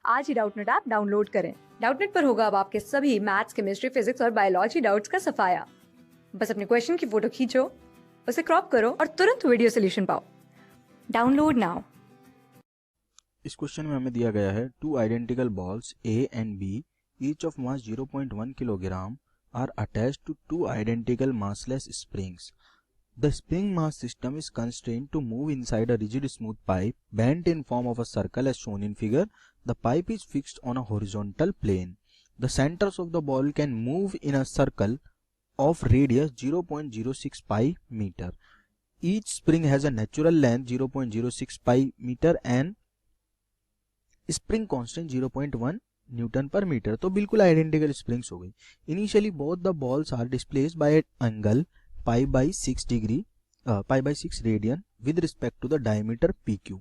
आज ही Doubtnut app download करें। Doubtnut पर होगा अब आपके सभी मैथ्स, केमिस्ट्री, फिजिक्स और बायोलॉजी डाउट्स का सफाया। बस अपने क्वेश्चन की फोटो खींचो, उसे क्रॉप करो और तुरंत वीडियो सोल्यूशन पाओ। Download now. इस क्वेश्चन में हमें दिया गया है two identical balls A and B each of mass 0.1 kilogram are attached to two identical massless springs. The spring mass system is constrained to move inside a rigid smooth pipe bent in form of a circle as shown in figure. The pipe is fixed on a horizontal plane. The centers of the ball can move in a circle of radius 0.06 pi meter. Each spring has a natural length 0.06 pi meter and spring constant 0.1 newton पर metre. तो बिल्कुल identical springs हो गई। Initially both the balls are displaced by angle pi by 6 radian with respect to the diameter PQ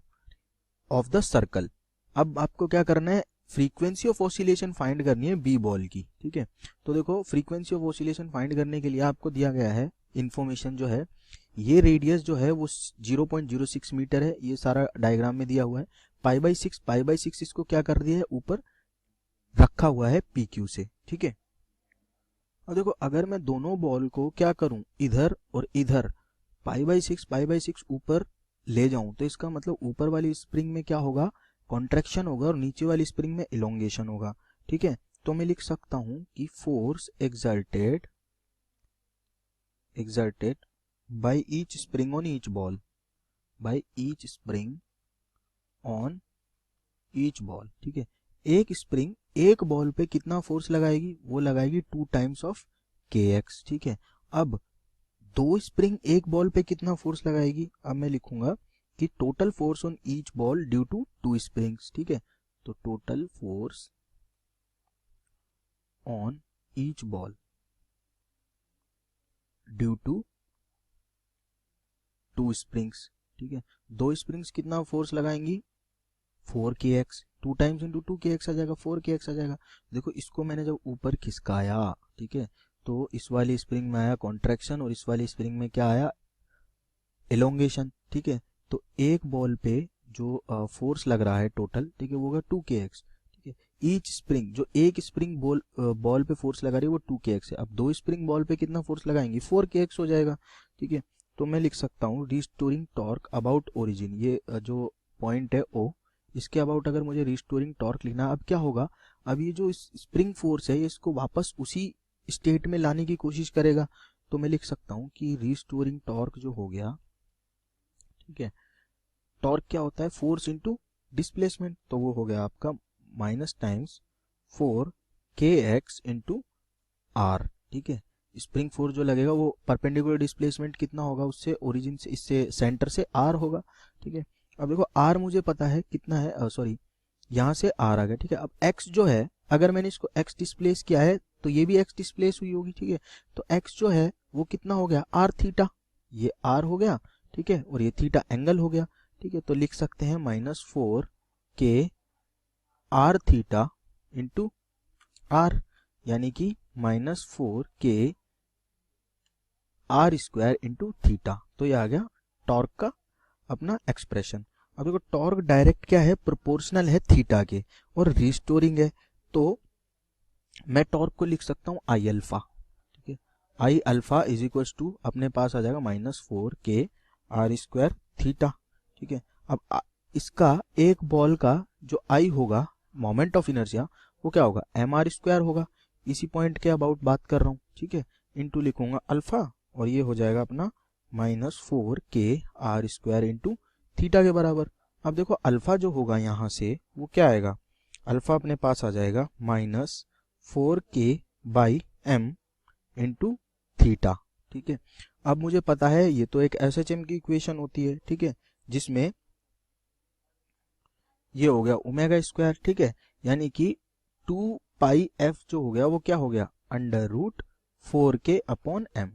of the circle. अब आपको क्या करना है, फ्रीक्वेंसी ऑफ ऑसिलेशन फाइंड करनी है बी बॉल की। ठीक है, तो देखो फ्रीक्वेंसी ऑफ ऑसिलेशन फाइंड करने के लिए आपको दिया गया है इंफॉर्मेशन जो है, ये रेडियस जो है वो 0.06 मीटर है, ये सारा डायग्राम में दिया हुआ है। पाई बाई सिक्स इसको क्या कर दिया है, ऊपर रखा हुआ है PQ से। ठीक है, और देखो अगर मैं दोनों बॉल को क्या करूं, इधर और इधर पाई बाई सिक्स ऊपर ले जाऊं, तो इसका मतलब ऊपर वाली स्प्रिंग में क्या होगा, कॉन्ट्रैक्शन होगा, और नीचे वाली स्प्रिंग में इलोंगेशन होगा। ठीक है, तो मैं लिख सकता हूं कि force exerted by each spring on each ball, by each spring on each ball. ठीक है, एक स्प्रिंग एक बॉल पे कितना फोर्स लगाएगी, वो लगाएगी 2 टाइम्स ऑफ kx। ठीक है, अब दो स्प्रिंग एक बॉल पे कितना फोर्स लगाएगी, अब मैं लिखूंगा कि total force on each ball due to 2 springs. ठीक है, तो total force on each ball due to 2 springs. ठीक है, दो स्प्रिंग्स कितना फोर्स लगाएंगी, 4kx, 2 टाइम्स इंटू 2kx आ जाएगा, 4kx आ जाएगा। देखो इसको मैंने जब ऊपर खिसकाया, ठीक है, तो इस वाली स्प्रिंग में आया कॉन्ट्रैक्शन और इस वाली स्प्रिंग में क्या आया, एलोंगेशन। ठीक है, तो एक बॉल पे जो फोर्स लग रहा है टोटल, ठीक है, वो होगा 2kx। ठीक है, ईच स्प्रिंग, जो एक स्प्रिंग बॉल पे फोर्स लगा रही है वो 2kx है। अब दो स्प्रिंग बॉल पे कितना फोर्स लगाएंगी, 4kx हो जाएगा। ठीक है, तो मैं लिख सकता हूँ रिस्टोरिंग टॉर्क अबाउट ओरिजिन, ये जो पॉइंट है O, इसके अबाउट अगर मुझे रिस्टोरिंग टॉर्क लिखना, अब क्या होगा, अब ये जो स्प्रिंग फोर्स है इसको वापस उसी स्टेट में लाने की कोशिश करेगा। तो मैं लिख सकता हूं कि रिस्टोरिंग टॉर्क जो हो गया, ठीक है, टॉर्क क्या होता है, फोर्स इनटू डिस्प्लेसमेंट, तो वो हो गया आपका minus times 4kx into are. ठीक है, स्प्रिंग फोर्स जो लगेगा वो परपेंडिकुलर डिस्प्लेसमेंट कितना होगा, उससे ओरिजिन से, इससे सेंटर से r होगा। ठीक है, अब देखो r मुझे पता है कितना है, सॉरी यहां से r आ गया। ठीक है, अब x जो है, अगर मैंने इसको x डिस्प्लेस किया है तो ये भी x डिस्प्लेस हुई होगी। ठीक है, तो x जो है वो कितना हो गया, r थीटा, ये r हो गया। ठीक है, और ये थीटा एंगल हो गया। ठीक है, तो लिख सकते हैं -4k r theta into r, यानी कि -4k r square into theta. तो ये आ गया टॉर्क का अपना एक्सप्रेशन। अब देखो टॉर्क डायरेक्ट क्या है, प्रोपोर्शनल है थीटा के, और रिस्टोरिंग है, तो मैं टॉर्क को लिख सकता हूं आई अल्फा। ठीक है, I alpha is equal to अपने पास आ जाएगा -4k r स्क्वायर थीटा। ठीक है, अब इसका एक बॉल का जो आई होगा, मोमेंट ऑफ इनर्शिया, वो क्या होगा, mr स्क्वायर होगा। इसी पॉइंट के अबाउट बात कर रहा हूं। ठीक है, इंटू लिखूंगा अल्फा, और ये हो जाएगा अपना -4k r square into theta के बराबर। अब देखो अल्फा जो होगा यहां से वो क्या आएगा, अल्फा अपने पास आ जाएगा -4k by m into theta. ठीक है, अब मुझे पता है ये तो एक SHM की इक्वेशन होती है। ठीक है, जिसमें ये हो गया ओमेगा स्क्वायर। ठीक है, यानी कि 2 पाई f जो हो गया वो क्या हो गया, √4k अपॉन m।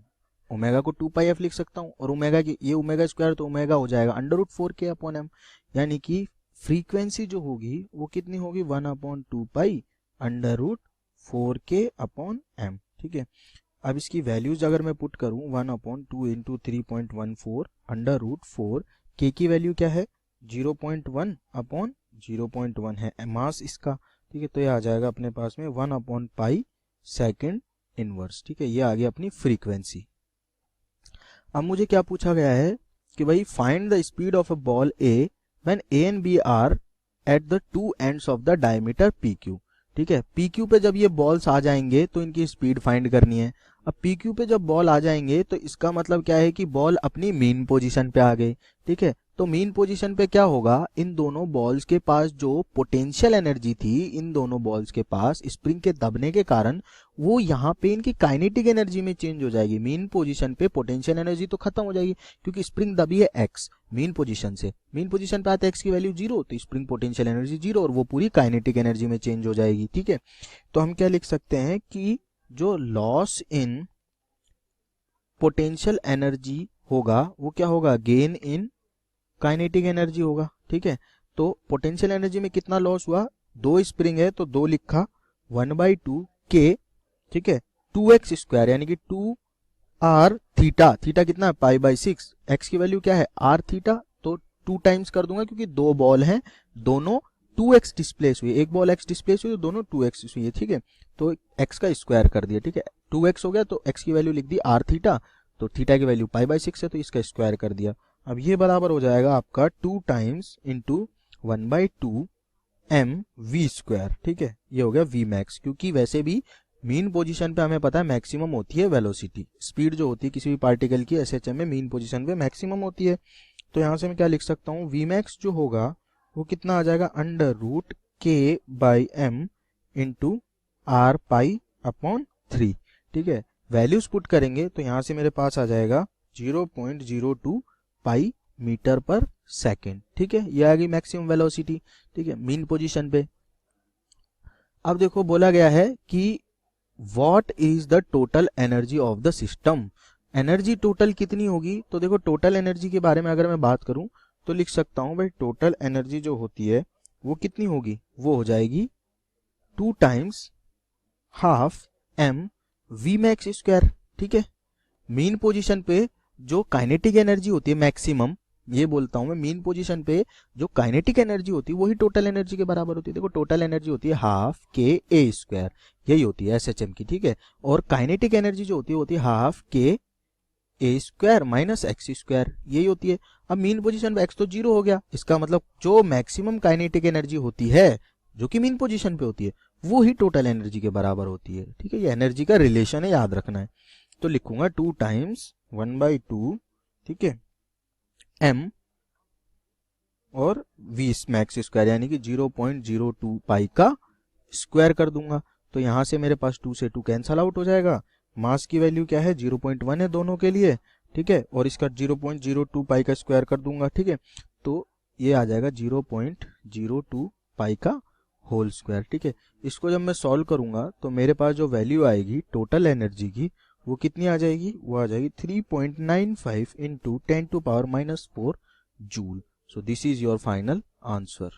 ओमेगा को 2 पाई एफ लिख सकता हूं, और ओमेगा की ये ओमेगा स्क्वायर, तो ओमेगा हो जाएगा √4k अपॉन m, यानी कि फ्रीक्वेंसी जो होगी वो कितनी होगी, 1/2 पाई √4k अपॉन m। ठीक है, अब इसकी वैल्यूज अगर मैं पुट करूं, 1/2 इंटू 3.14 √4, k की वैल्यू क्या है 0.1 अपॉन 0.1 है मास इसका, ठीक है। तो ये आ जाएगा अपने पास में 1/पाई सेकेंड इनवर्स, ठीक है। ये आ गया अपनी फ्रीक्वेंसी। अब मुझे क्या पूछा गया है कि भाई find the speed of a ball A when A and B are at the two ends of the diameter P Q, ठीक है। पी क्यू पे जब ये बॉल्स आ जाएंगे तो इनकी स्पीड फाइंड करनी है। अब पी क्यू पे जब बॉल आ जाएंगे तो इसका मतलब क्या है कि बॉल अपनी मीन पोजीशन पे आ गई, ठीक है। तो मीन पोजीशन पे क्या होगा, इन दोनों बॉल्स के पास जो पोटेंशियल एनर्जी थी, इन दोनों बॉल्स के पास स्प्रिंग के दबने के कारण वो यहाँ पे इनकी काइनेटिक एनर्जी में चेंज हो जाएगी। मीन पोजीशन पे पोटेंशियल एनर्जी तो खत्म हो जाएगी क्योंकि स्प्रिंग दबी है एक्स मीन पोजीशन से, मीन पोजीशन पे आते एक्स की वैल्यू 0, तो स्प्रिंग पोटेंशियल एनर्जी 0 और वो पूरी काइनेटिक एनर्जी में चेंज हो जाएगी, ठीक है। तो हम क्या लिख सकते हैं कि जो लॉस इन पोटेंशियल एनर्जी होगा वो क्या होगा, गेन इन काइनेटिक एनर्जी होगा, ठीक है। तो पोटेंशियल एनर्जी में कितना लॉस हुआ, 2 स्प्रिंग है तो 2 लिखा, 1/2 के, ठीक है, 2x स्क्वायर यानी कि 2r थीटा, थीटा कितना है π/6, x की वैल्यू क्या है r थीटा, तो 2 टाइम्स कर दूंगा क्योंकि 2 बॉल हैं, दोनों 2x डिस्प्लेस हुई, एक बॉल x डिस्प्लेस हुई तो दोनों 2x हुई है, ठीक है। तो x का स्क्वायर कर दिया, ठीक है, 2x हो गया तो x की वैल्यू लिख दी r थीटा, तो थीटा की वैल्यू π/6 है तो इसका स्क्वायर कर दिया। अब ये बराबर हो जाएगा आपका 2 टाइम्स इंटू 1/2 mv स्क्वायर, ठीक है। ये हो गया v मैक्स, क्योंकि वैसे भी मीन पोजीशन पे हमें पता है मैक्सिमम होती है वेलोसिटी, स्पीड जो होती है किसी भी पार्टिकल की एसएचएम में मीन पोजीशन पे मैक्सिमम होती है। तो यहाँ से मैं क्या लिख सकता हूँ, v मैक्स जो होगा वो कितना आ जाएगा, √k/m इंटू r/3, ठीक है। वैल्यूज पुट करेंगे तो यहाँ से मेरे पास आ जाएगा 0.02 पाई मीटर पर सेकेंड, ठीक है। ये आ गई मैक्सिमम वेलोसिटी, ठीक है, मीन पोजीशन पे। अब देखो बोला गया है कि what is the total energy of the system, energy total कितनी होगी। तो देखो टोटल एनर्जी के बारे में अगर मैं बात करूं तो लिख सकता हूं भाई टोटल एनर्जी जो होती है वो कितनी होगी, वो हो जाएगी 2 times half m v max square, ठीक है। मीन पोजीशन पे जो काइनेटिक एनर्जी होती है मैक्सिमम, ये बोलता हूं मैं, मीन पोजीशन पे जो काइनेटिक एनर्जी होती है वही टोटल एनर्जी के बराबर होती है। देखो टोटल एनर्जी होती है हाफ के ए स्क्वायर, यही होती है एसएचएम की, ठीक है। और काइनेटिक एनर्जी जो होती है हाफ के ए स्क्वायर माइनस एक्स स्क्वायर, यही होती है। अब मीन पोजीशन पे एक्स तो 0 हो गया, इसका मतलब जो मैक्सिमम काइनेटिक एनर्जी होती है जो कि मीन पोजीशन पे होती है वो ही टोटल एनर्जी के बराबर होती है, ठीक है। ये एनर्जी का रिलेशन है, याद रखना है। तो लिखूंगा 2 टाइम्स 1/2, ठीक है, m और v मैक्स स्क्वायर यानी कि 0.02 पाई का स्क्वायर कर दूंगा। तो यहां से मेरे पास 2 से 2 कैंसल आउट हो जाएगा। मास की वैल्यू क्या है 0.1 है दोनों के लिए, ठीक है, और इसका 0.02 पाई का स्क्वायर कर दूंगा, ठीक है। तो ये आ जाएगा 0.02 पाई का होल स्क्वायर, ठीक है। इसको जब मैं सॉल्व करूंगा तो मेरे पास जो वैल्यू आएगी टोटल एनर्जी की वो कितनी आ जाएगी, वो आ जाएगी 3.95 into 10⁻⁻4 joule. So this is your final answer.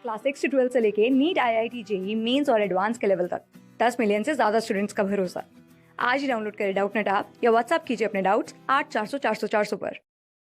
Class 6 से 12 से लेके नीट, IIT, जेईई मेंस और एडवांस के लेवल तक 10 मिलियन से ज्यादा स्टूडेंट्स का भरोसा। आज ही डाउनलोड करें डाउटनेट ऐप या व्हाट्सएप कीजिए अपने डाउट्स 8400 400 400 पर।